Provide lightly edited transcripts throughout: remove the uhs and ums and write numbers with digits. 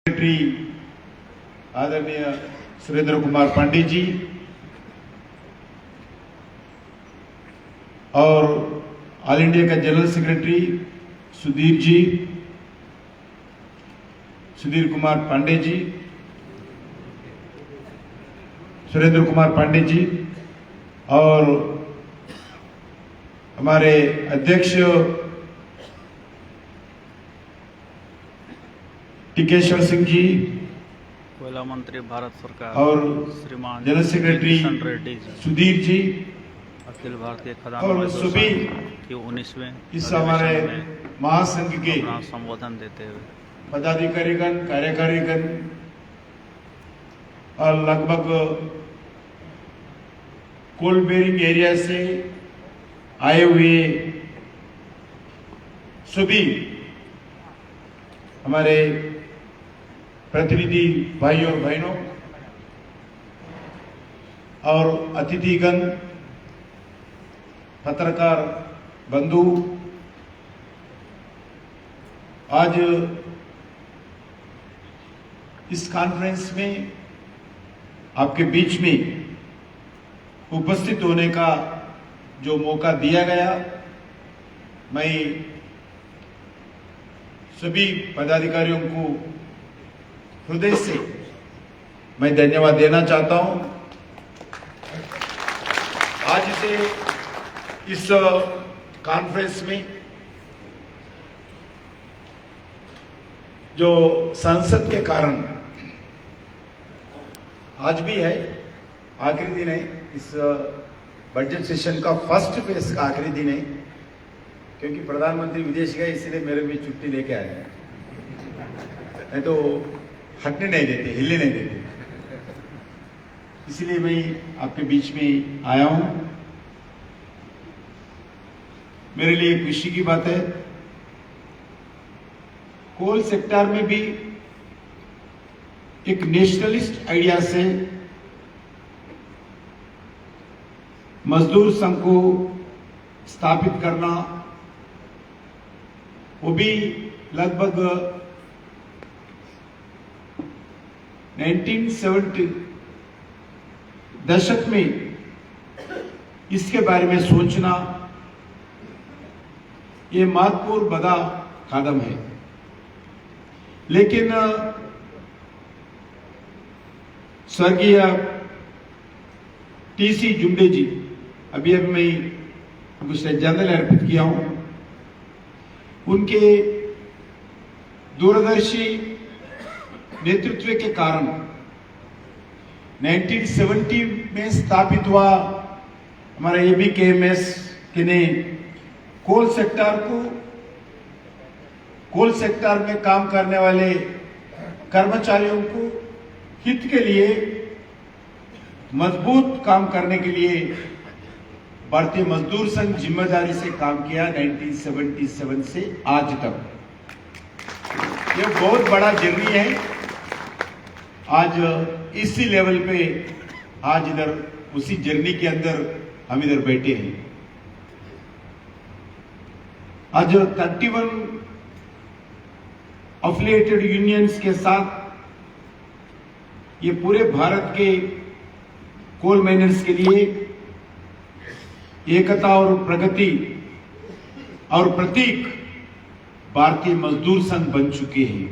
Secretary आदरणीय सुरेंद्र कुमार पांडे जी और all India का जनरल सेक्रेटरी सुधीर कुमार पांडे जी, सुरेंद्र कुमार पांडे जी और हमारे अध्यक्ष टिकेश्वर सिंह जी, कोयला मंत्री भारत सरकार और श्रीमान जनरल सेक्रेटरी किशन रेड्डी जी, सुधीर जी अखिल भारतीय खदान और मजदूर सभी संघ के 19वें इस हमारे अधिवेशन में महासंघ के अपना संबोधन देते हुए पदाधिकारीगण, कार्यकारीगण और लगभग कोल बेरिंग एरिया से आए हुए सभी हमारे प्रतिनिधि भाई और बहनों और अतिथिगण, पत्रकार बंधु, आज इस कॉन्फ्रेंस में आपके बीच में उपस्थित होने का जो मौका दिया गया, मैं सभी पदाधिकारियों को हृदय से मैं धन्यवाद देना चाहता हूं। आज से इस कॉन्फ्रेंस में जो संसद के कारण आज भी है, आखिरी दिन है, इस बजट सेशन का फर्स्ट फेज का आखिरी दिन है, क्योंकि प्रधानमंत्री विदेश गए इसलिए मेरे भी छुट्टी लेके आए हैं, नहीं तो हटने नहीं देते, हिलने नहीं देते, इसलिए मैं आपके बीच में आया हूं। मेरे लिए खुशी की बात है, कोल सेक्टर में भी एक नेशनलिस्ट आइडिया से मजदूर संघ को स्थापित करना, वो भी लगभग 1970 दशक में इसके बारे में सोचना, ये महत्वपूर्ण बड़ा कदम है। लेकिन स्वर्गीय टीसी जुंडे जी, अभी मैं उनको श्रद्धांजलि अर्पित किया हूं, उनके दूरदर्शी नेतृत्व के कारण 1970 में स्थापित हुआ हमारा ABKMS ने कोल सेक्टर में काम करने वाले कर्मचारियों को हित के लिए मजबूत काम करने के लिए भारतीय मजदूर संघ जिम्मेदारी से काम किया 1977 से आज तक। ये बहुत बड़ा जर्नी है। आज इसी लेवल पे आज इधर उसी जर्नी के अंदर हम इधर बैठे हैं। आज 31 एफिलिएटेड यूनियंस के साथ ये पूरे भारत के कोल माइनर्स के लिए एकता और प्रगति और प्रतीक भारतीय मजदूर संघ बन चुके हैं।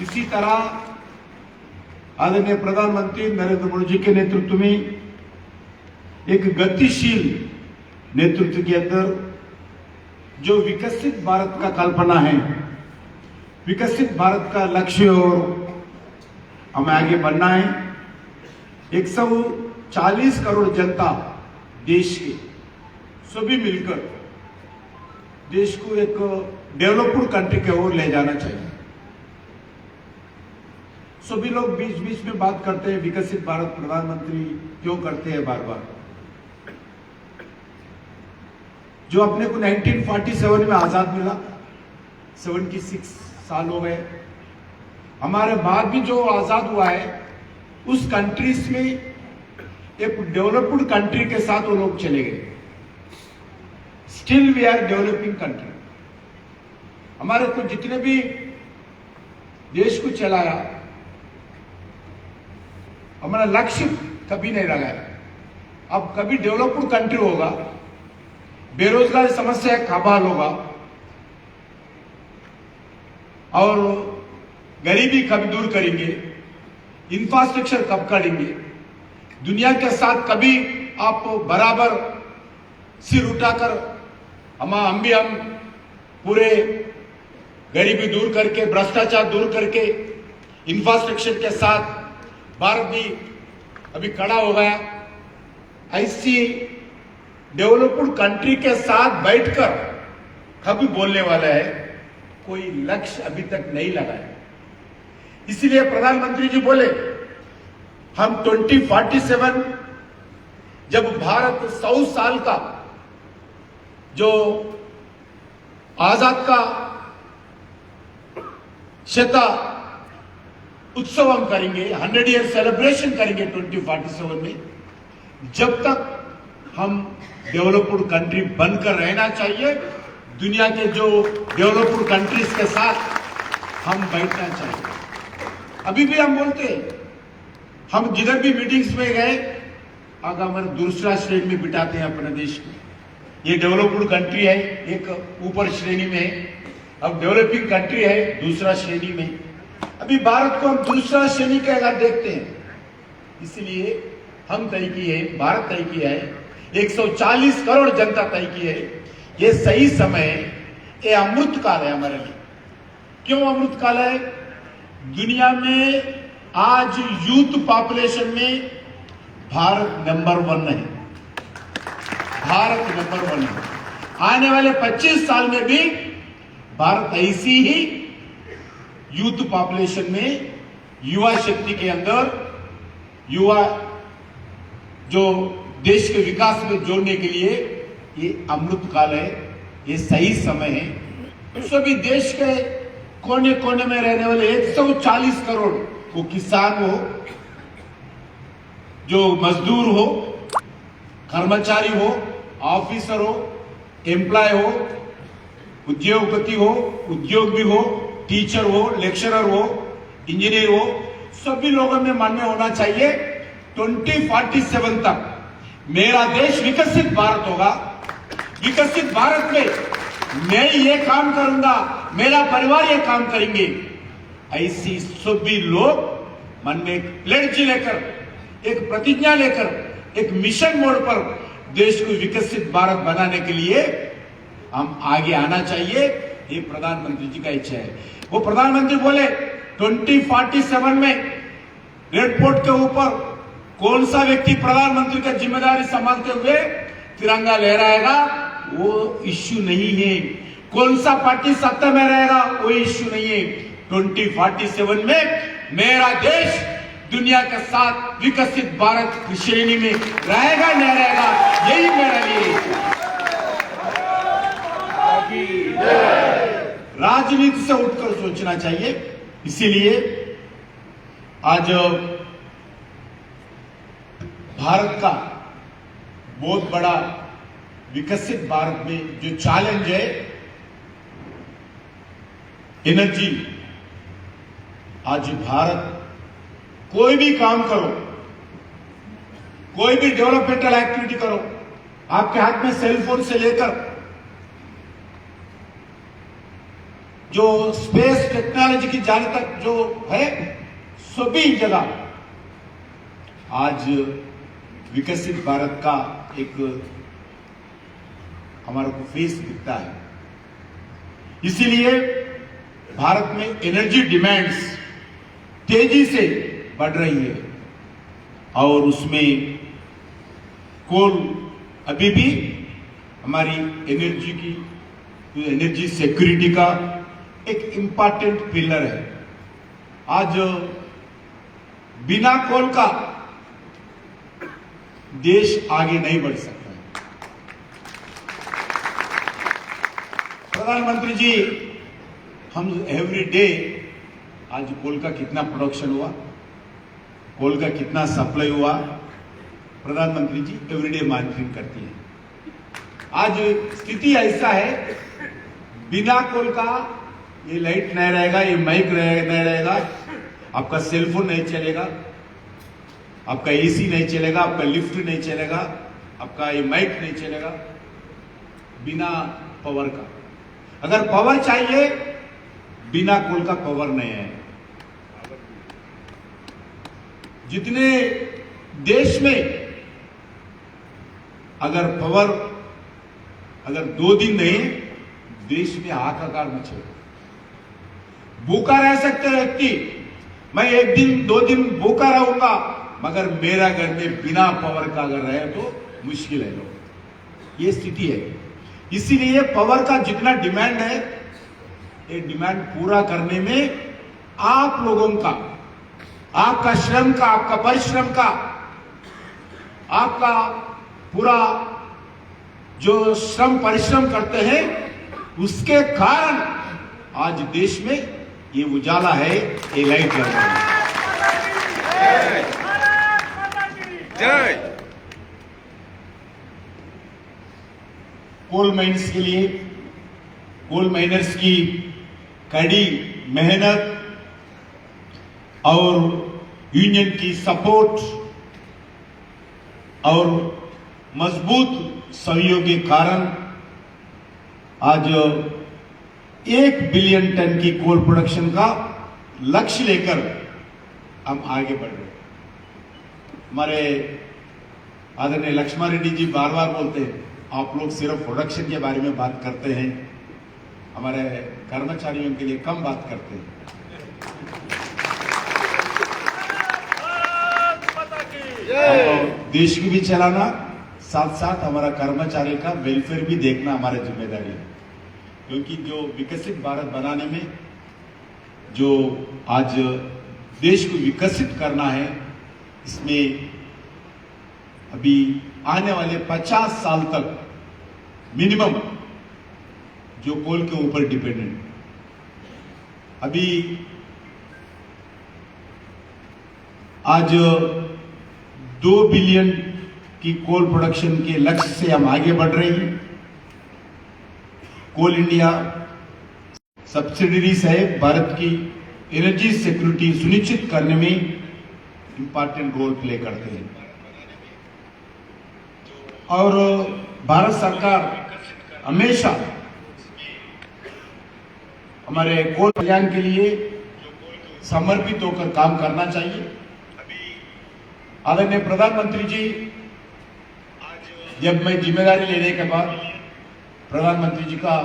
इसी तरह आदरणीय प्रधानमंत्री नरेंद्र मोदी जी के नेतृत्व में एक गतिशील नेतृत्व के अंदर जो विकसित भारत का कल्पना है, विकसित भारत का लक्ष्य और हमें आगे बढ़ना है। 140 करोड़ जनता देश के सभी मिलकर देश को एक डेवलप्ड कंट्री की ओर ले जाना चाहिए। सभी लोग बीच बीच में बात करते हैं विकसित भारत, प्रधानमंत्री क्यों करते हैं बार बार। जो अपने को 1947 में आजाद मिला, 76 साल हो गए, हमारे बाद भी जो आजाद हुआ है उस कंट्रीज में एक डेवलप्ड कंट्री के साथ वो लोग चले गए। Still we are developing country. हमारे को जितने भी देश को चलाया, हमारा लक्ष्य कभी नहीं लगाया। अब कभी डेवलप्ड कंट्री होगा, बेरोजगारी समस्या कबाल होगा और गरीबी कब दूर करेंगे, इंफ्रास्ट्रक्चर कब करेंगे, दुनिया के साथ कभी आप बराबर सिर उठाकर हम पूरे गरीबी दूर करके, भ्रष्टाचार दूर करके, इंफ्रास्ट्रक्चर के साथ भारत भी अभी खड़ा हो गया। ऐसी डेवलप्ड कंट्री के साथ बैठकर कभी बोलने वाला है, कोई लक्ष्य अभी तक नहीं लगाया। इसलिए प्रधानमंत्री जी बोले हम 2047 जब भारत 100 साल का जो आजाद का शता उत्सव हम करेंगे, 100 ईयर सेलिब्रेशन करेंगे 2047 में। जब तक हम डेवलप्ड कंट्री बनकर रहना चाहिए, दुनिया के जो डेवलप्ड कंट्रीज के साथ हम बैठना चाहिए। अभी भी हम बोलते हैं, हम जिधर भी मीटिंग्स में गए आगे हमारे दूसरा श्रेणी में बिठाते हैं अपने देश को। ये डेवलप्ड कंट्री है, एक ऊपर श्रेणी में है, अब डेवलपिंग कंट्री है दूसरा श्रेणी में। अभी भारत को हम दूसरा श्रेणी के अगर देखते हैं, इसलिए हम तय किए, भारत तय किया है, 140 करोड़ जनता तय की है, ये सही समय है, ये अमृत काल है हमारे लिए। क्यों अमृत काल है? दुनिया में आज यूथ पॉपुलेशन में भारत नंबर 1 है, भारत नंबर 1 है। आने वाले 25 साल में भी भारत ऐसी ही यूथ पॉपुलेशन में, युवा शक्ति के अंदर, युवा जो देश के विकास में जोड़ने के लिए ये अमृत काल है, ये सही समय है। सभी देश के कोने कोने में रहने वाले 140 करोड़, वो किसान हो, जो मजदूर हो, कर्मचारी हो, ऑफिसर हो, एम्प्लॉय हो, उद्योगपति हो, उद्योग भी हो, टीचर हो, लेक्चरर हो, इंजीनियर हो, सभी लोगों में मन में होना चाहिए 2047 तक मेरा देश विकसित भारत होगा। विकसित भारत में मैं ये काम करूंगा, मेरा परिवार ये काम करेंगे। ऐसी सभी लोग मन में एक प्लेज लेकर, एक प्रतिज्ञा लेकर, एक मिशन मोड पर देश को विकसित भारत बनाने के लिए हम आगे आना चाहिए। ये प्रधानमंत्री जी का इच्छा है। वो प्रधानमंत्री बोले 2047 में रेड फोर्ट के ऊपर कौन सा व्यक्ति प्रधानमंत्री का जिम्मेदारी संभालते हुए तिरंगा लहराएगा, वो इश्यू नहीं है। कौन सा पार्टी सत्ता में रहेगा, वो इश्यू नहीं है। 2047 में मेरा देश दुनिया के साथ विकसित भारत की श्रेणी में रहेगा नहीं रहेगा, यही मेरा लिए राजनीति से उठकर सोचना चाहिए। इसीलिए आज भारत का बहुत बड़ा विकसित भारत में जो चैलेंज है एनर्जी, आज भारत कोई भी काम करो, कोई भी डेवलपमेंटल एक्टिविटी करो, आपके हाथ में सेलफोन से लेकर जो स्पेस टेक्नोलॉजी की जाने तक जो है, सभी जगह आज विकसित भारत का एक हमारे को फेस दिखता है। इसीलिए भारत में एनर्जी डिमांड्स तेजी से बढ़ रही है और उसमें कोल अभी भी हमारी एनर्जी सिक्योरिटी का एक इंपॉर्टेंट पिलर है। आज बिना कोल का देश आगे नहीं बढ़ सकता। प्रधानमंत्री जी, हम एवरी डे आज कोल का कितना प्रोडक्शन हुआ, कोल का कितना सप्लाई हुआ, प्रधानमंत्री जी एवरीडे मॉनिटरिंग करती है। आज स्थिति ऐसा है, बिना कोल का ये लाइट नहीं रहेगा, ये माइक नहीं रहेगा, आपका सेलफोन नहीं चलेगा, आपका एसी नहीं चलेगा, आपका लिफ्ट नहीं चलेगा, आपका ये माइक नहीं चलेगा बिना पावर का। अगर पावर चाहिए, बिना कोल का पावर नहीं है। जितने देश में अगर पावर अगर 2 दिन नहीं, देश में हाहाकार मचेगा। भूखा रह सकते व्यक्ति, मैं 1 दिन 2 दिन भूखा रहूंगा, मगर मेरा घर में बिना पावर का अगर रहे तो मुश्किल है लोग। ये स्थिति है। इसीलिए पावर का जितना डिमांड है, ये डिमांड पूरा करने में आप लोगों का, आपका श्रम का, आपका परिश्रम का, आपका पूरा जो श्रम परिश्रम करते हैं, उसके कारण आज देश में ये उजाला है, ये लाइट जल रही है। जय। कोल माइंस के लिए कोल माइनर्स की कड़ी मेहनत और यूनियन की सपोर्ट और मजबूत सहयोग के कारण आज 1 बिलियन टन की कोल प्रोडक्शन का लक्ष्य लेकर हम आगे बढ़ रहे हैं। हमारे आदरणीय लक्ष्मण रेड्डी जी बार बार बोलते हैं, आप लोग सिर्फ प्रोडक्शन के बारे में बात करते हैं, हमारे कर्मचारियों के लिए कम बात करते हैं। हमको देश को भी चलाना, साथ साथ हमारा कर्मचारी का वेलफेयर भी देखना हमारी जिम्मेदारी है। क्योंकि जो विकसित भारत बनाने में जो आज देश को विकसित करना है, इसमें अभी आने वाले 50 साल तक मिनिमम जो कोल के ऊपर डिपेंडेंट, अभी आज 2 बिलियन की कोल प्रोडक्शन के लक्ष्य से हम आगे बढ़ रहे हैं। कोल इंडिया सब्सिडरीज है, भारत की एनर्जी सिक्योरिटी सुनिश्चित करने में इंपॉर्टेंट रोल प्ले करते हैं। और भारत सरकार हमेशा हमारे कोल कल्याण के लिए समर्पित होकर काम करना चाहिए। आदरणीय प्रधानमंत्री जी, जब मैं जिम्मेदारी लेने के बाद प्रधानमंत्री जी का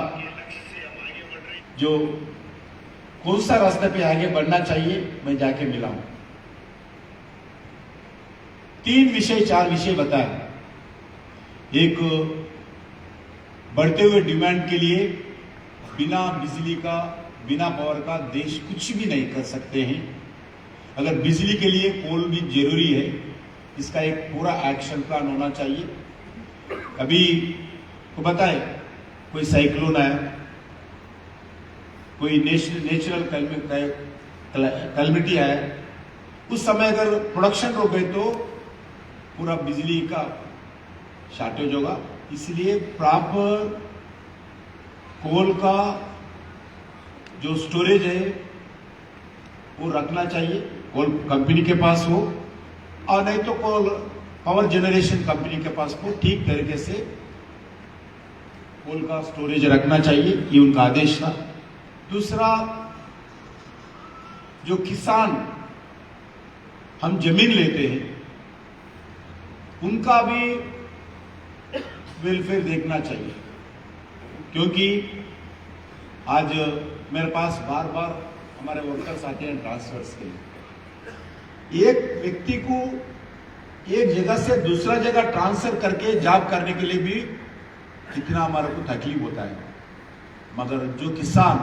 जो कौन सा रास्ते पे आगे बढ़ना चाहिए, मैं जाके मिला हूं। 3 विषय 4 विषय बताए। एक, बढ़ते हुए डिमांड के लिए बिना बिजली का, बिना पावर का देश कुछ भी नहीं कर सकते हैं। अगर बिजली के लिए कोल भी जरूरी है, इसका एक पूरा एक्शन प्लान होना चाहिए। अभी को बताए, कोई साइक्लोन आया, कोई नेचुरल कैलमिटी आया, उस समय अगर प्रोडक्शन रोक गए तो पूरा बिजली का शॉर्टेज होगा। इसलिए प्रॉपर कोल का जो स्टोरेज है वो रखना चाहिए, कोल कंपनी के पास हो, और नहीं तो कोल पावर जनरेशन कंपनी के पास हो। ठीक तरीके से कोल का स्टोरेज रखना चाहिए, ये उनका आदेश था। दूसरा, जो किसान हम जमीन लेते हैं, उनका भी वेलफेयर देखना चाहिए। क्योंकि आज मेरे पास बार बार हमारे वर्कर्स आते हैं ट्रांसफर्स के लिए। एक व्यक्ति को एक जगह से दूसरा जगह ट्रांसफर करके जॉब करने के लिए भी कितना हमारे को तकलीफ होता है। मगर जो किसान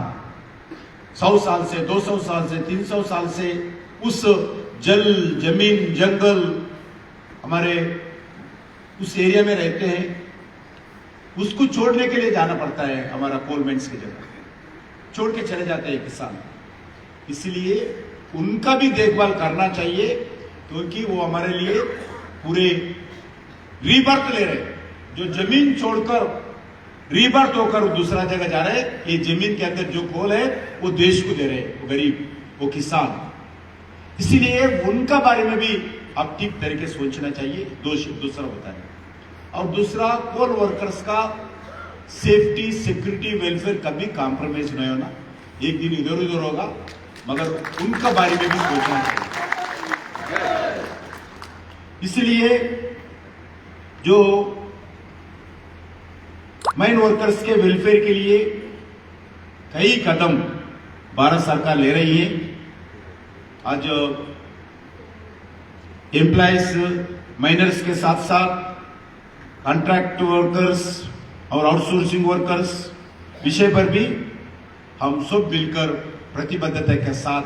100 साल से, 200 साल से, 300 साल से उस जल, जमीन, जंगल, हमारे उस एरिया में रहते हैं, उसको छोड़ने के लिए जाना पड़ता है। हमारा कोल माइंस की जगह छोड़ के चले जाते हैं किसान। इसलिए उनका भी देखभाल करना चाहिए, क्योंकि वो हमारे लिए पूरे रीबर्थ ले रहे। जो जमीन छोड़कर रीबर्थ होकर दूसरा जगह जा रहे हैं। ये जमीन के अंदर जो कोल है वो देश को दे रहे हैं, वो गरीब, वो किसान। इसीलिए उनका बारे में भी अब ठीक तरीके से सोचना चाहिए। दूसरा होता है। और दूसरा, कोल वर्कर्स का सेफ्टी, सिक्योरिटी, वेलफेयर कभी कॉम्प्रोमाइज नहीं होना। एक दिन इधर उधर होगा, मगर उनका बारे में भी सोचना चाहिए। इसलिए जो माइन वर्कर्स के वेलफेयर के लिए कई कदम भारत सरकार ले रही है। आज एम्प्लॉयज माइनर्स के साथ साथ कॉन्ट्रैक्ट वर्कर्स और आउटसोर्सिंग वर्कर्स विषय पर भी हम सब मिलकर प्रतिबद्धता के साथ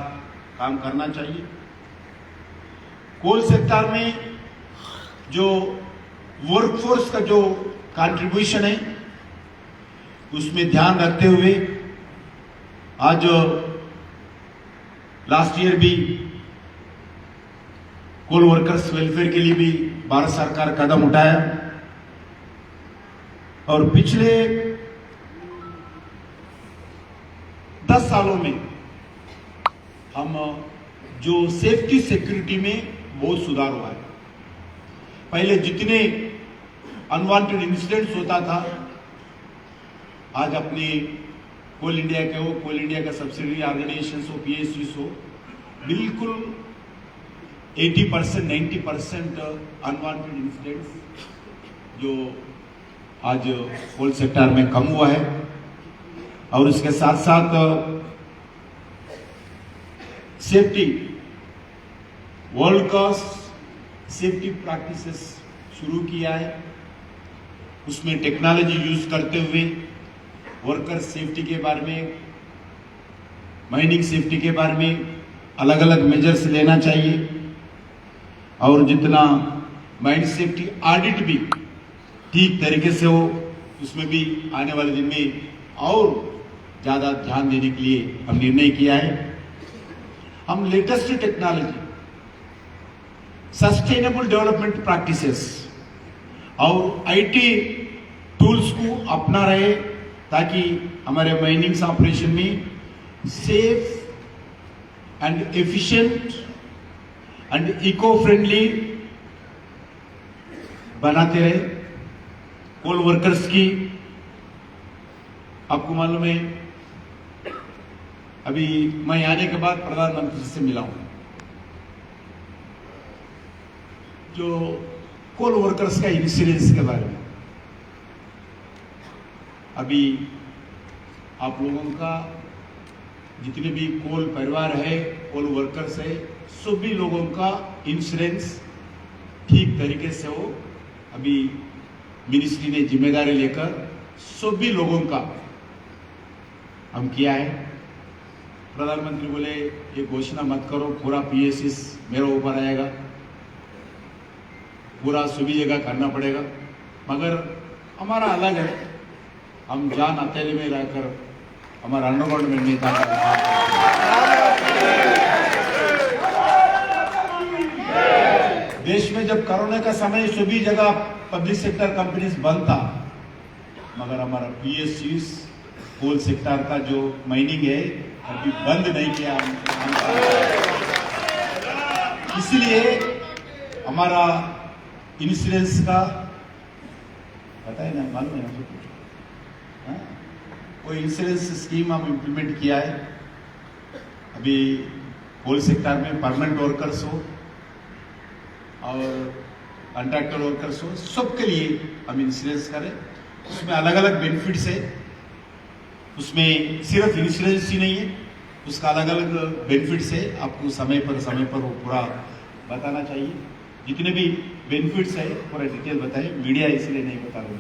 काम करना चाहिए। कोल सेक्टर में जो वर्कफोर्स का जो कंट्रीब्यूशन है उसमें ध्यान रखते हुए आज लास्ट ईयर भी कोल वर्कर्स वेलफेयर के लिए भी भारत सरकार कदम उठाया। और पिछले 10 सालों में हम जो सेफ्टी सिक्योरिटी में बहुत सुधार हुआ है। पहले जितने अनवांटेड इंसिडेंट्स होता था, आज अपने कोल इंडिया के हो, कोल इंडिया का सब्सिडरी ऑर्गेनाइजेशन हो, PSUs हो, बिल्कुल 80% 90% अनवांटेड इंसिडेंट्स जो आज कोल सेक्टर में कम हुआ है। और इसके साथ साथ safety, world class safety practices शुरू किया है। उसमें टेक्नोलॉजी यूज करते हुए वर्कर सेफ्टी के बारे में, माइनिंग सेफ्टी के बारे में अलग अलग मेजर्स लेना चाहिए। और जितना माइन सेफ्टी ऑडिट भी ठीक तरीके से हो, उसमें भी आने वाले दिन में और ज्यादा ध्यान देने के लिए हम निर्णय किया है। हम latest technology, sustainable development practices और IT टूल्स को अपना रहे, ताकि हमारे माइनिंग ऑपरेशन में safe and efficient and eco friendly बनाते रहे। कोल वर्कर्स की आपको मालूम है, अभी मैं आने के बाद प्रधानमंत्री से मिला हूं। जो कोल वर्कर्स का इंश्योरेंस के बारे में अभी आप लोगों का जितने भी कोल परिवार है, कोल वर्कर्स है, सभी लोगों का इंश्योरेंस ठीक तरीके से हो। अभी मिनिस्ट्री ने जिम्मेदारी लेकर सभी लोगों का हम किया है। प्रधानमंत्री बोले ये घोषणा मत करो, पूरा PSS मेरे ऊपर आएगा, पूरा सभी जगह करना पड़ेगा। मगर हमारा अलग है, हम जान अकेले में रहकर हमारा अंडरग्राउंड में नहीं था। देश में जब कोरोना का समय सभी जगह पब्लिक सेक्टर कंपनीज बंद था, मगर हमारा PSUs कोल सेक्टर का जो माइनिंग है अभी बंद नहीं किया। इसलिए हमारा इंश्योरेंस का पता है ना, मालूम है ना, कोई इंश्योरेंस स्कीम हम इम्प्लीमेंट किया है। अभी कोल सेक्टर में परमानेंट वर्कर्स हो और कॉन्ट्रैक्टर वर्कर्स हो, सबके लिए हम इंश्योरेंस करें। उसमें अलग अलग बेनिफिट्स है, उसमें सिर्फ इंश्योरेंस ही नहीं है, उसका अलग अलग बेनिफिट्स है। आपको समय पर वो पूरा बताना चाहिए। जितने भी बेनिफिट्स है पूरा डिटेल बताएं, मीडिया इसलिए नहीं बता रही।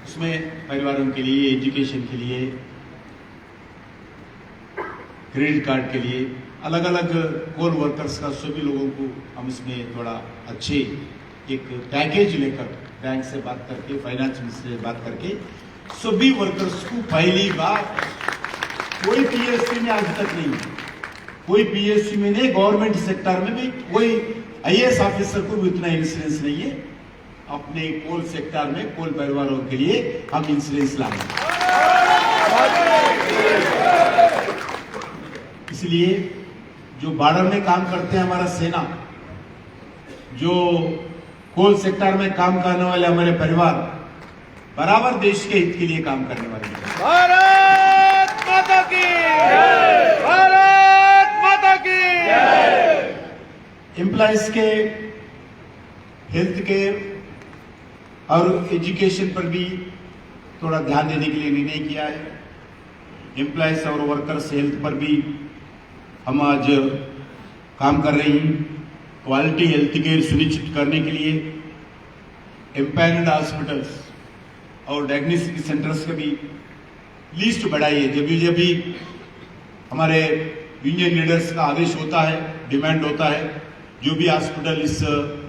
उसमें परिवारों के लिए, एजुकेशन के लिए, क्रेडिट कार्ड के लिए, अलग अलग कोल वर्कर्स का सभी लोगों को हम इसमें थोड़ा अच्छे एक पैकेज लेकर बैंक से बात करके, फाइनेंस मिनिस्टर से बात करके सभी वर्कर्स को पहली बार, कोई PSU में आज तक नहीं, कोई PSU में नहीं, गवर्नमेंट सेक्टर में भी कोई आईएएस ऑफिसर को भी उतना इंश्योरेंस नहीं है। अपने कोल सेक्टर में कोल परिवारों के लिए हम इंश्योरेंस लाएंगे। इसलिए जो बॉर्डर में काम करते हैं हमारा सेना, जो कोल सेक्टर में काम करने वाले हमारे परिवार बराबर देश के हित के लिए काम करने वाले हैं। भारत माता की जय! भारत माता की जय! एम्प्लॉइज के हेल्थ केयर और एजुकेशन पर भी थोड़ा ध्यान देने के लिए निर्णय किया है। एम्प्लॉइज और वर्कर्स हेल्थ पर भी हम आज काम कर रहे हैं। क्वालिटी हेल्थ केयर सुनिश्चित करने के लिए एम्पायर्ड हॉस्पिटल्स और डायग्नोस्टिक सेंटर्स का भी लिस्ट बढ़ाई है। जब भी हमारे यूनियन लीडर्स का आदेश होता है, डिमांड होता है, जो भी हॉस्पिटल इस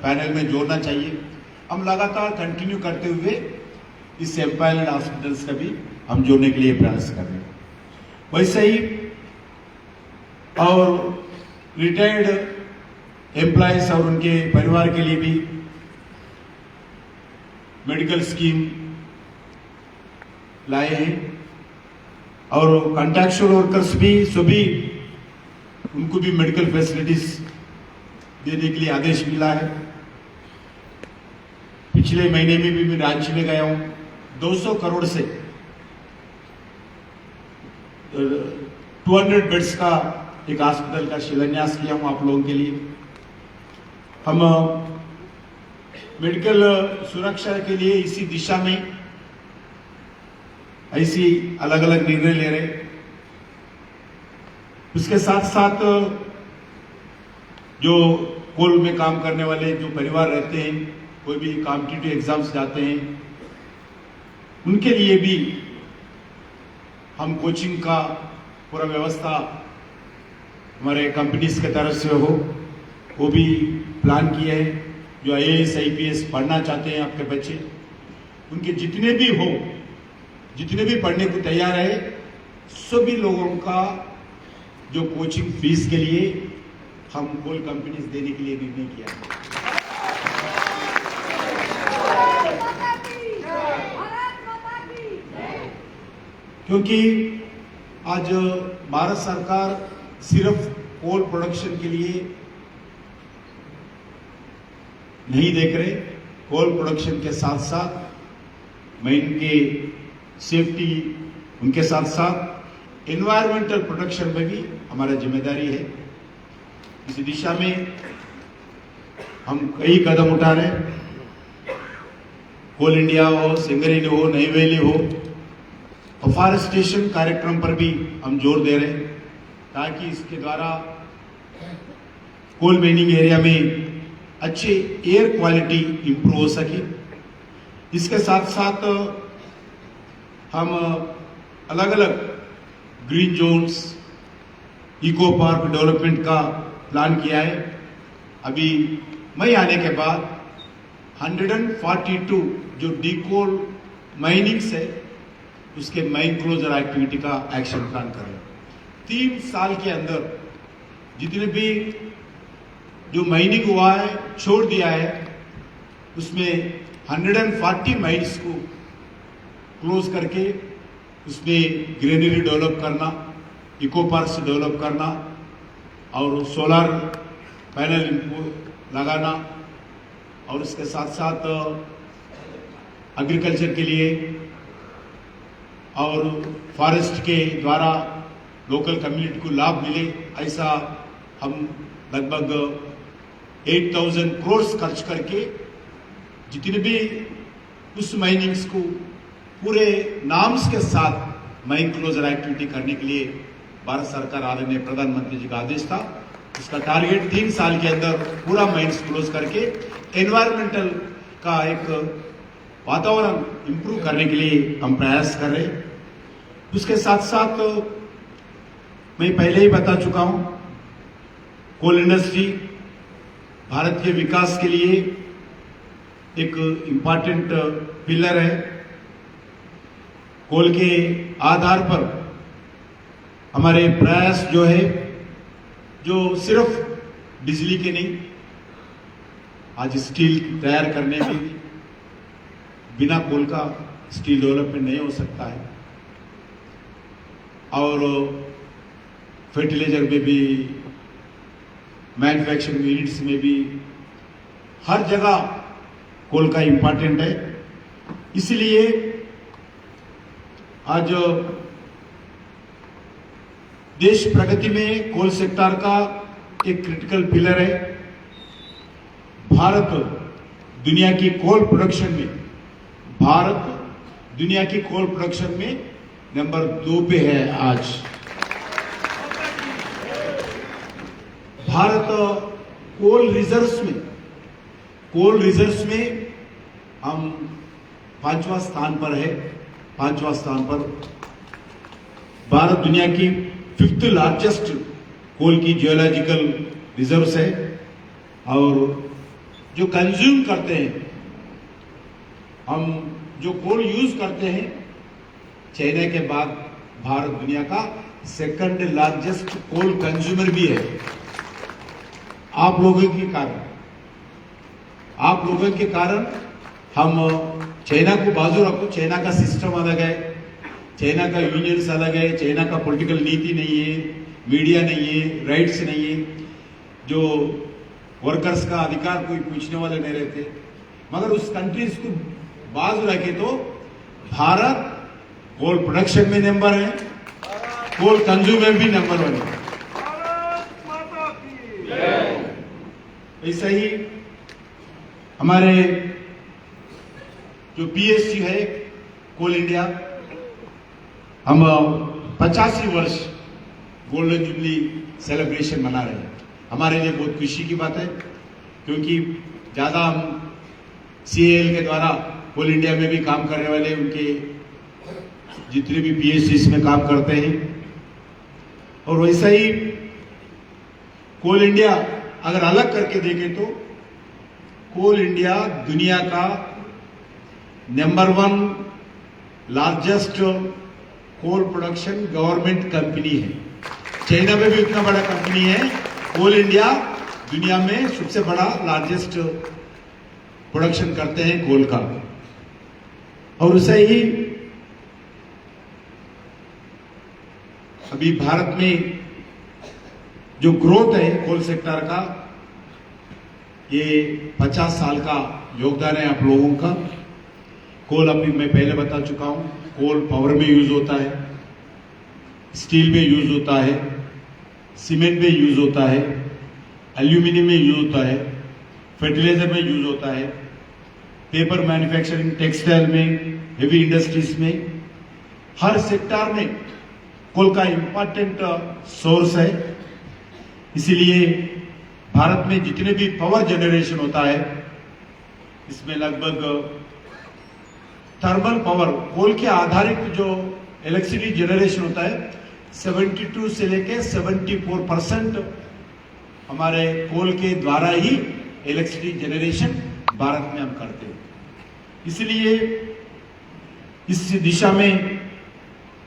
पैनल में जोड़ना चाहिए, हम लगातार कंटिन्यू करते हुए इस एम्पायर्ड हॉस्पिटल्स का भी हम जोड़ने के लिए प्रयास कर रहे हैं। वैसे ही और रिटायर्ड एम्प्लॉयज और उनके परिवार के लिए भी मेडिकल स्कीम लाए हैं और कॉन्ट्रैक्चुअल वर्कर्स भी सभी उनको भी मेडिकल फैसिलिटीज देने के लिए आदेश मिला है। पिछले महीने में भी मैं रांची में गया हूं। 200 करोड़ से 200 बेड्स का एक हॉस्पिटल का शिलान्यास किया हूं आप लोगों के लिए। हम मेडिकल सुरक्षा के लिए इसी दिशा में ऐसी अलग अलग निर्णय ले रहे। उसके साथ साथ जो कोल में काम करने वाले जो परिवार रहते हैं, कोई भी कॉम्पिटिटिव एग्जाम्स जाते हैं, उनके लिए भी हम कोचिंग का पूरा व्यवस्था हमारे कंपनीज के तरफ से हो, वो भी प्लान किए हैं। जो आईएएस आईपीएस पढ़ना चाहते हैं आपके बच्चे, उनके जितने भी पढ़ने को तैयार है, सभी लोगों का जो कोचिंग फीस के लिए हम कोल कंपनीज देने के लिए निर्णय किया है। क्योंकि आज भारत सरकार सिर्फ कोल प्रोडक्शन के लिए नहीं देख रहे, कोल प्रोडक्शन के साथ साथ माइन के सेफ्टी, उनके साथ साथ एनवायरमेंटल प्रोटेक्शन में भी हमारा जिम्मेदारी है। इस दिशा में हम कई कदम उठा रहे हैं। कोल इंडिया हो, सिंगरेली हो, नई वैली हो, अफॉरेस्टेशन कार्यक्रम पर भी हम जोर दे रहे हैं ताकि इसके द्वारा कोल माइनिंग एरिया में अच्छी एयर क्वालिटी इंप्रूव हो सके। इसके साथ साथ हम अलग अलग green zones, eco park development का प्लान किया है। अभी मई आने के बाद 142 जो डीकोल माइनिंग से उसके माइन क्लोजर एक्टिविटी का एक्शन प्लान कर रहे हैं। 3 साल के अंदर जितने भी जो माइनिंग हुआ है, छोड़ दिया है, उसमें 140 माइन्स को क्लोज करके उसमें ग्रेनरी डेवलप करना, इको पार्क्स डेवलप करना और सोलर पैनल लगाना और उसके साथ साथ एग्रीकल्चर के लिए और फॉरेस्ट के द्वारा लोकल कम्युनिटी को लाभ मिले, ऐसा हम लगभग 8,000 करोड़ खर्च करके जितने भी उस माइनिंग्स को पूरे नाम्स के साथ माइन क्लोजर एक्टिविटी करने के लिए भारत सरकार आदरणीय प्रधानमंत्री जी का आदेश था। उसका टारगेट 3 साल के अंदर पूरा माइन्स क्लोज करके एनवायरमेंटल का एक वातावरण इंप्रूव करने के लिए हम प्रयास कर रहे हैं। उसके साथ साथ मैं पहले ही बता चुका हूं, कोल इंडस्ट्री भारत के विकास के लिए एक इम्पॉर्टेंट पिलर है। कोल के आधार पर हमारे प्रयास जो है, जो सिर्फ बिजली के नहीं, आज स्टील तैयार करने में भी बिना कोल का स्टील डेवलपमेंट नहीं हो सकता है, और फर्टिलाइजर में भी, मैन्युफैक्चरिंग यूनिट्स में भी, हर जगह कोल का इंपॉर्टेंट है। इसलिए आज देश प्रगति में कोल सेक्टर का एक क्रिटिकल पिलर है। भारत दुनिया की कोल प्रोडक्शन में, नंबर 2 पे है आज। भारत कोल रिजर्व्स में हम 5वां स्थान पर है। 5वां स्थान पर भारत दुनिया की 5th लार्जेस्ट कोल की जियोलॉजिकल रिजर्व्स है, और जो कंज्यूम करते हैं, हम जो कोल यूज करते हैं, चाइना के बाद भारत दुनिया का 2nd लार्जेस्ट कोल कंज्यूमर भी है। आप लोगों के कारण हम चाइना को बाजू रखो। चाइना का सिस्टम अलग है, चाइना का यूनियंस अलग है, चाइना का पॉलिटिकल नीति नहीं है, मीडिया नहीं है, राइट्स नहीं है, जो वर्कर्स का अधिकार कोई पूछने वाले नहीं रहते। मगर उस कंट्रीज को बाजू रखे तो भारत कोल प्रोडक्शन में नंबर है, कोल कंज्यूमर भी नंबर 1 है। ऐसा ही हमारे जो पीएससी है कोल इंडिया, हम 85 वर्ष गोल्डन जुबली सेलिब्रेशन मना रहे हैं। हमारे लिए बहुत खुशी की बात है, क्योंकि ज्यादा हम सीएल के द्वारा कोल इंडिया में भी काम करने वाले उनके जितने भी पीएससी में काम करते हैं, और वैसा ही कोल इंडिया अगर अलग करके देखें तो कोल इंडिया दुनिया का number 1 largest coal production government company है। चाइना में भी उतना बड़ा कंपनी है, कोल इंडिया दुनिया में सबसे बड़ा लार्जेस्ट प्रोडक्शन करते हैं कोल का। और उसे ही अभी भारत में जो ग्रोथ है कोल सेक्टर का, ये 50 साल का योगदान है आप लोगों का। कोल अभी मैं पहले बता चुका हूं, कोल पावर में यूज होता है, स्टील में यूज होता है, सीमेंट में यूज होता है, एल्यूमिनियम में यूज होता है, फर्टिलाइजर में यूज होता है, पेपर मैन्युफैक्चरिंग, टेक्सटाइल में, हेवी इंडस्ट्रीज में, हर सेक्टर में कोल का इंपॉर्टेंट सोर्स है। इसीलिए भारत में जितने भी पावर जनरेशन होता है, इसमें लगभग थर्मल पावर, कोल के आधारित जो इलेक्ट्रिसिटी जनरेशन होता है, 72 से लेके 74% हमारे कोल के द्वारा ही इलेक्ट्रिसिटी जनरेशन भारत में हम करते हैं। इसलिए इस दिशा में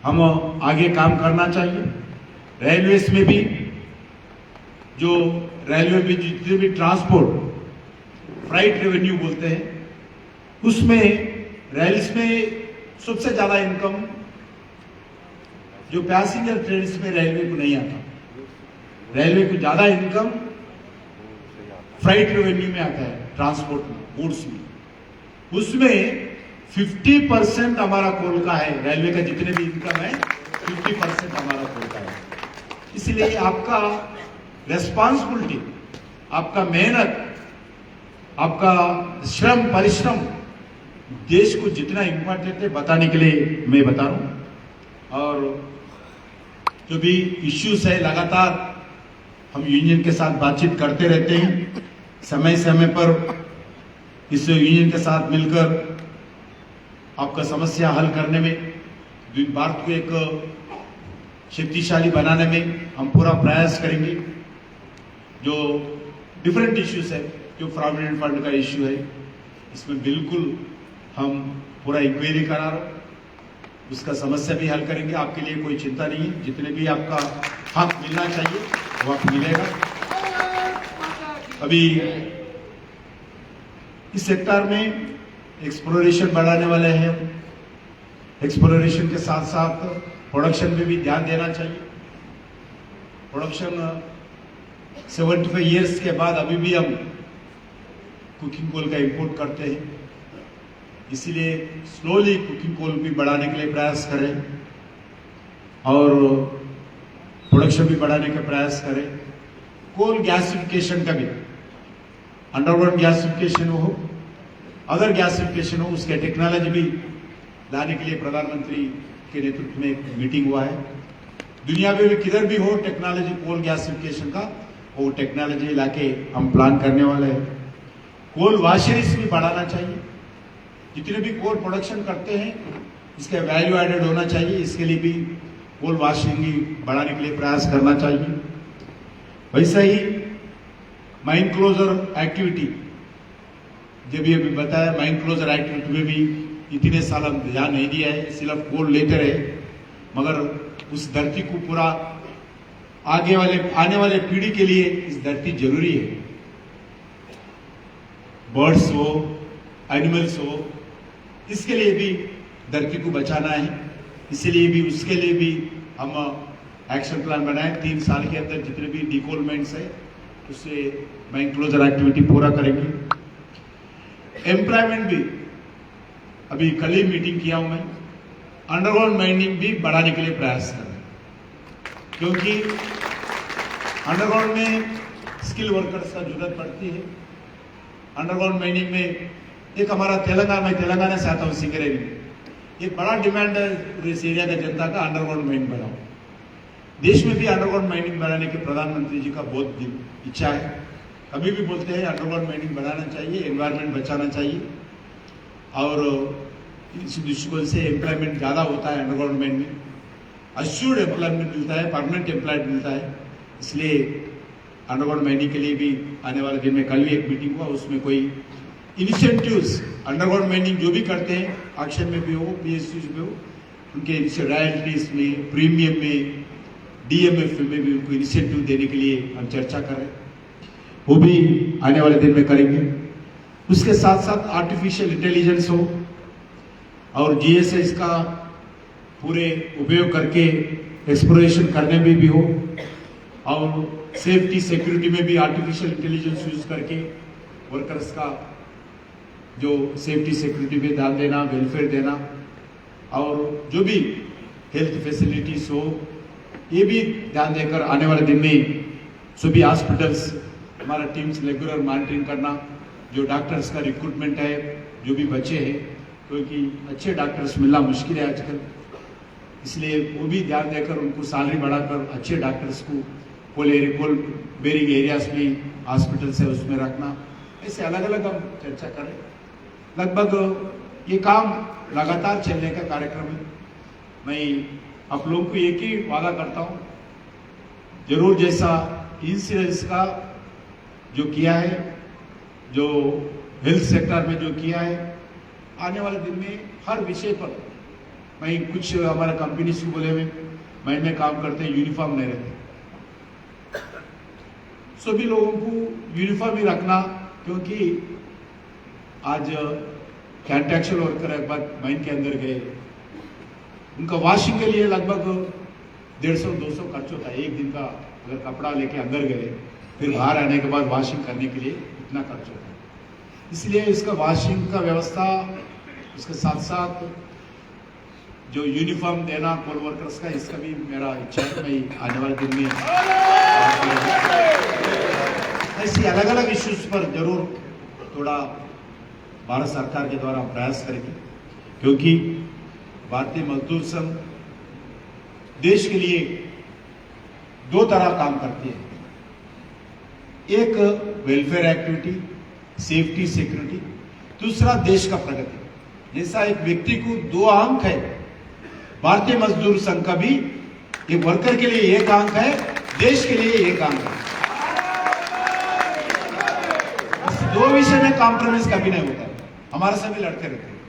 हम आगे काम करना चाहिए। रेलवेज में भी, जो रेलवे में जितने भी ट्रांसपोर्ट फ्राइट रेवेन्यू बोलते हैं, उसमें रेल्स में सबसे ज्यादा इनकम जो पैसेंजर ट्रेन्स में रेलवे को नहीं आता। रेलवे को ज्यादा इनकम फ्राइट रेवेन्यू में आता है, ट्रांसपोर्ट में, गुड्स में। उसमें 50% हमारा कोल का है। रेलवे का जितने भी इनकम है 50% हमारा कोल का है। इसलिए आपका रेस्पॉन्सिबिलिटी, आपका मेहनत, आपका श्रम परिश्रम देश को जितना इंपॉर्टेंट है बताने के लिए मैं बता रहा हूं। और जो भी इश्यूज है, लगातार हम यूनियन के साथ बातचीत करते रहते हैं। समय समय पर इस यूनियन के साथ मिलकर आपका समस्या हल करने में, भारत को एक शक्तिशाली बनाने में हम पूरा प्रयास करेंगे। जो डिफरेंट इश्यूज है, जो प्रोविडेंट फंड का इश्यू है, इसमें बिल्कुल हम पूरा इंक्वायरी करा रहे, उसका समस्या भी हल करेंगे। आपके लिए कोई चिंता नहीं है, जितने भी आपका हक मिलना चाहिए वो आपको मिलेगा। अभी इस सेक्टर में एक्सप्लोरेशन बढ़ाने वाले हैं। एक्सप्लोरेशन के साथ साथ प्रोडक्शन पे भी ध्यान देना चाहिए। प्रोडक्शन 75 इयर्स के बाद अभी भी हम कुकिंग कोल का इंपोर्ट करते हैं, इसीलिए स्लोली कुकिंग कोल भी बढ़ाने के लिए प्रयास करें और प्रोडक्शन भी बढ़ाने का प्रयास करें। कोल गैसिफिकेशन का भी, अंडरग्राउंड गैसिफिकेशन हो, अदर गैसिफिकेशन हो, उसके टेक्नोलॉजी भी लाने के लिए प्रधानमंत्री के नेतृत्व में एक मीटिंग हुआ है। दुनिया में भी किधर भी हो टेक्नोलॉजी कोल गैसिफिकेशन का, वो टेक्नोलॉजी लाके हम प्लान करने वाले हैं। कोल वाशरीज भी बढ़ाना चाहिए। जितने भी कोल प्रोडक्शन करते हैं इसका वैल्यू एडेड होना चाहिए, इसके लिए भी कोल वाशरिंग बढ़ाने के लिए प्रयास करना चाहिए। वैसा ही माइन क्लोजर एक्टिविटी, जब ये भी बताया, माइन क्लोजर एक्टिविटी में भी इतने साल हम ध्यान नहीं दिया है, सिर्फ कोल लेते रहे, मगर उस धरती को पूरा आने वाले पीढ़ी के लिए इस धरती जरूरी है। बर्ड्स हो, एनिमल्स हो, इसके लिए भी धरती को बचाना है, इसीलिए भी उसके लिए भी हम एक्शन प्लान बनाए। 3 साल के अंदर जितने भी डिकोलमेंट्स है उससे माइन क्लोजर एक्टिविटी पूरा करेंगे। एम्प्लॉयमेंट भी, अभी कल ही मीटिंग किया हूं मैं, अंडरग्राउंड माइनिंग भी बढ़ाने के लिए प्रयास कर रहे हैं, क्योंकि अंडरग्राउंड में स्किल वर्कर्स का जरूरत पड़ती है। अंडरग्राउंड माइनिंग में एक हमारा तेलंगाना से आता हूँ, सिंगरेली में एक बड़ा डिमांड है इस एरिया का जनता का, अंडरग्राउंड माइनिंग बढ़ाओ। देश में भी अंडरग्राउंड माइनिंग बढ़ाने के प्रधानमंत्री जी का बहुत इच्छा है। अभी भी बोलते हैं अंडरग्राउंड माइनिंग बढ़ाना चाहिए, एनवायरमेंट बचाना चाहिए, और इस दृष्टिकोण से एम्प्लॉयमेंट ज़्यादा होता है अंडरग्राउंड माइन में, अश्योर्ड एम्प्लॉयमेंट मिलता है, परमानेंट एम्प्लॉयड मिलता है। इसलिए अंडरग्राउंड माइनिंग के लिए भी आने वाले दिन में कल भी एक मीटिंग हुआ, उसमें कोई इनिशिएटिव्स अंडरग्राउंड माइनिंग जो भी करते हैं, ऑक्शन में भी हो, PSUs में हो, उनके रॉयल्टीज में, प्रीमियम में, DMF में भी उनको इनिशिएटिव देने के लिए हम चर्चा कर रहे हैं, वो भी आने वाले दिन में करेंगे। उसके साथ साथ आर्टिफिशियल इंटेलिजेंस हो और GSS का पूरे उपयोग करके एक्सप्लोरेशन करने में भी हो, और सेफ्टी सिक्योरिटी में भी आर्टिफिशियल इंटेलिजेंस यूज करके वर्कर्स का जो सेफ्टी सिक्योरिटी पे ध्यान देना, वेलफेयर देना, और जो भी हेल्थ फैसिलिटीज हो ये भी ध्यान देकर आने वाले दिन में सभी हॉस्पिटल्स हमारा टीम्स रेगुलर मॉनिटरिंग करना, जो डॉक्टर्स का रिक्रूटमेंट है, जो भी बचे हैं, क्योंकि अच्छे डॉक्टर्स मिलना मुश्किल है आजकल, इसलिए वो भी ध्यान देकर उनको सैलरी बढ़ाकर अच्छे डॉक्टर्स को कोल बेरिंग एरियाज में हॉस्पिटल से उसमें रखना, ऐसे अलग अलग हम चर्चा करें। लगभग ये काम लगातार चलने का कार्यक्रम है। मैं आप लोगों को एक ही वादा करता हूँ, जरूर जैसा इंश्योरेंस का जो किया है, जो हेल्थ सेक्टर में जो किया है, आने वाले दिन में हर विषय पर मैं कुछ हमारा कंपनीज को बोले में काम करते हैं, यूनिफॉर्म नहीं रहते, सभी लोगों को यूनिफॉर्म ही रखना, क्योंकि आज कॉन्ट्रैक्चुअल वर्कर एक बार माइन के अंदर गए, उनका वॉशिंग के लिए लगभग 150-200 खर्च होता है एक दिन का। अगर कपड़ा लेके अंदर गए फिर बाहर आने के बाद वॉशिंग करने के लिए इतना खर्च होता है, इसलिए इसका वॉशिंग का व्यवस्था, उसके साथ साथ जो यूनिफॉर्म देना कोल वर्कर्स का, इसका भी मेरा इच्छा है। मैं आने वाले दिन में ऐसी अलग अलग इश्यूज पर जरूर थोड़ा भारत सरकार के द्वारा प्रयास करेंगे, क्योंकि भारतीय मजदूर संघ देश के लिए 2 तरह काम करती है, एक वेलफेयर एक्टिविटी, सेफ्टी सिक्योरिटी, दूसरा देश का प्रगति। जैसा एक व्यक्ति को 2 अंक है, भारतीय मजदूर संघ का भी एक वर्कर के लिए 1 अंक है, देश के लिए 1 अंक है। इस 2 विषय में कॉम्प्रोमाइज कभी नहीं होता है। हमारे से भी लड़ते रहते हैं,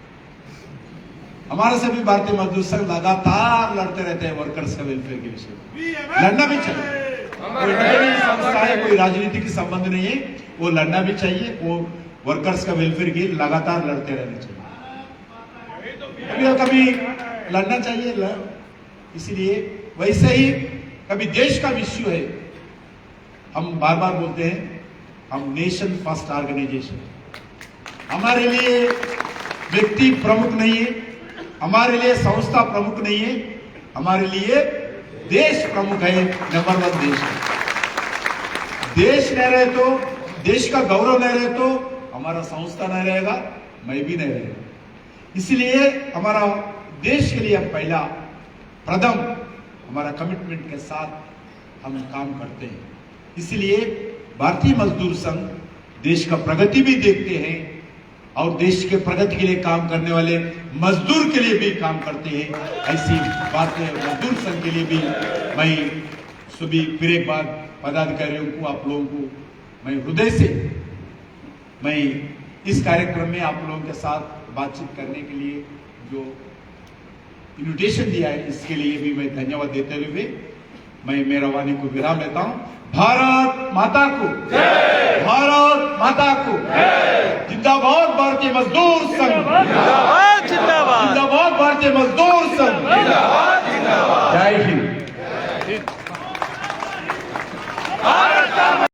हमारे से भी भारतीय मजदूर संघ लगातार लड़ते रहते हैं वर्कर्स का वेलफेयर के विषय में। लड़ना भी चाहिए, कोई संस्था है, कोई राजनीति की संबंध नहीं है, वो लड़ना भी चाहिए। वो वर्कर्स का वेलफेयर के लिए लगातार लड़ते रहना चाहिए। कभी ना कभी लड़ना चाहिए इसलिए वैसे ही कभी देश का इश्यू है, हम बार बार बोलते हैं हम नेशन फर्स्ट ऑर्गेनाइजेशन, हमारे लिए व्यक्ति प्रमुख नहीं है, हमारे लिए संस्था प्रमुख नहीं है, हमारे लिए देश प्रमुख है, नंबर 1 देश है। देश नहीं रहे तो, देश का गौरव नहीं रहे तो हमारा संस्था नहीं रहेगा, मैं भी नहीं रहेगा। इसलिए हमारा देश के लिए हम पहला प्रथम हमारा कमिटमेंट के साथ हम काम करते हैं। इसलिए भारतीय मजदूर संघ देश का प्रगति भी देखते हैं और देश के प्रगति के लिए काम करने वाले मजदूर के लिए भी काम करते हैं। ऐसी भारतीय मजदूर संघ के लिए भी मैं सभी फिर एक बार पदाधिकारियों को, आप लोगों को मैं हृदय से मैं इस कार्यक्रम में आप लोगों के साथ बातचीत करने के लिए जो इन्विटेशन दिया है, इसके लिए भी मैं धन्यवाद देते हुए मैं मेरा वाणी को विराम लेता हूं। भारत माता को जय, भारत माता को जय, जिंदाबाद भारतीय मजदूर संघ, जिंदाबाद, जिंदाबाद भारतीय मजदूर संघ, जिंदाबाद।